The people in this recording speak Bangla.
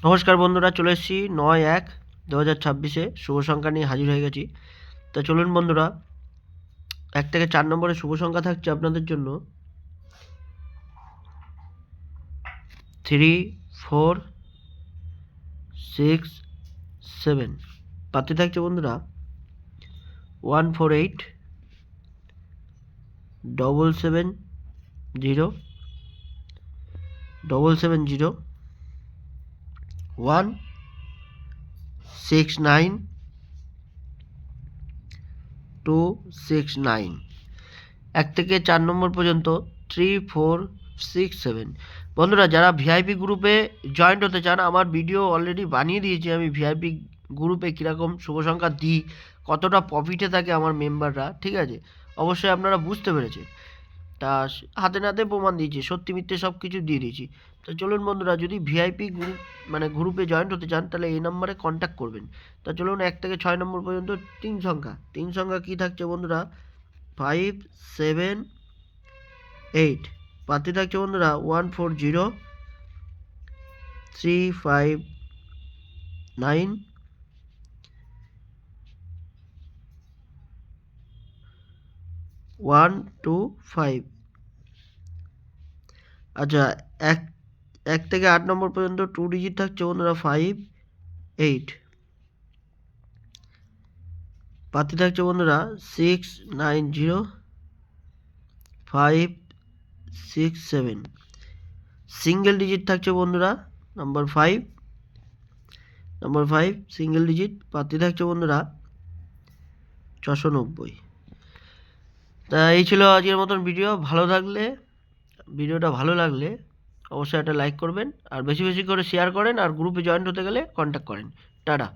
নমস্কার বন্ধুরা, চলে এসেছি 9-1-2026 শুভ সংখ্যা নিয়ে হাজির হয়ে গেছি। তো চলুন বন্ধুরা, 1 থেকে 4 নম্বরের শুভ সংখ্যা থাকছে আপনাদের জন্য 3, 4, 6, 7। পাতে থাকছে বন্ধুরা 148, 770, 770, 169, 269। 1 থেকে 4 নম্বর পর্যন্ত 3, 4, 6, 7। বন্ধুরা, যারা ভিআইপি গ্রুপে জয়েন্ট হতে চান, আমার ভিডিও অলরেডি বানিয়ে দিয়েছি। আমি ভিআইপি গ্রুপে কীরকম শুভ সংখ্যা দিই, কতটা প্রফিটে থাকে আমার মেম্বাররা, ঠিক আছে? অবশ্যই আপনারা বুঝতে পেরেছেন। তা হাতে নাতে প্রমাণ দিয়েছি, সত্যি মিথ্যে সব কিছু দিয়ে দিয়েছি। তো চলুন বন্ধুরা, যদি ভিআইপি গ্রুপ গ্রুপে জয়েন্ট হতে চান, তাহলে এই নম্বরে কন্ট্যাক্ট করবেন। তা চলুন 1 থেকে 6 নম্বর পর্যন্ত 3 সংখ্যা কী থাকছে বন্ধুরা 5, 7, 8। পাতে থাকছে বন্ধুরা 140, 359, 125। আচ্ছা, 1 থেকে 8 নম্বর পর্যন্ত 2 ডিজিট থাকছে বন্ধুরা 5, 8। পাতে থাকছে বন্ধুরা 690, 5, 6, 7। সিঙ্গেল ডিজিট থাকছে বন্ধুরা নাম্বার 5, সিঙ্গেল ডিজিট। পাতে থাকছে বন্ধুরা 690। তা এই ছিল আজকের মতন ভিডিও। ভিডিওটা ভালো লাগলে অবশ্যই একটা লাইক করবেন, আর বেশি বেশি করে শেয়ার করেন, আর গ্রুপে জয়েন্ট হতে গেলে কন্ট্যাক্ট করেন। টাটা।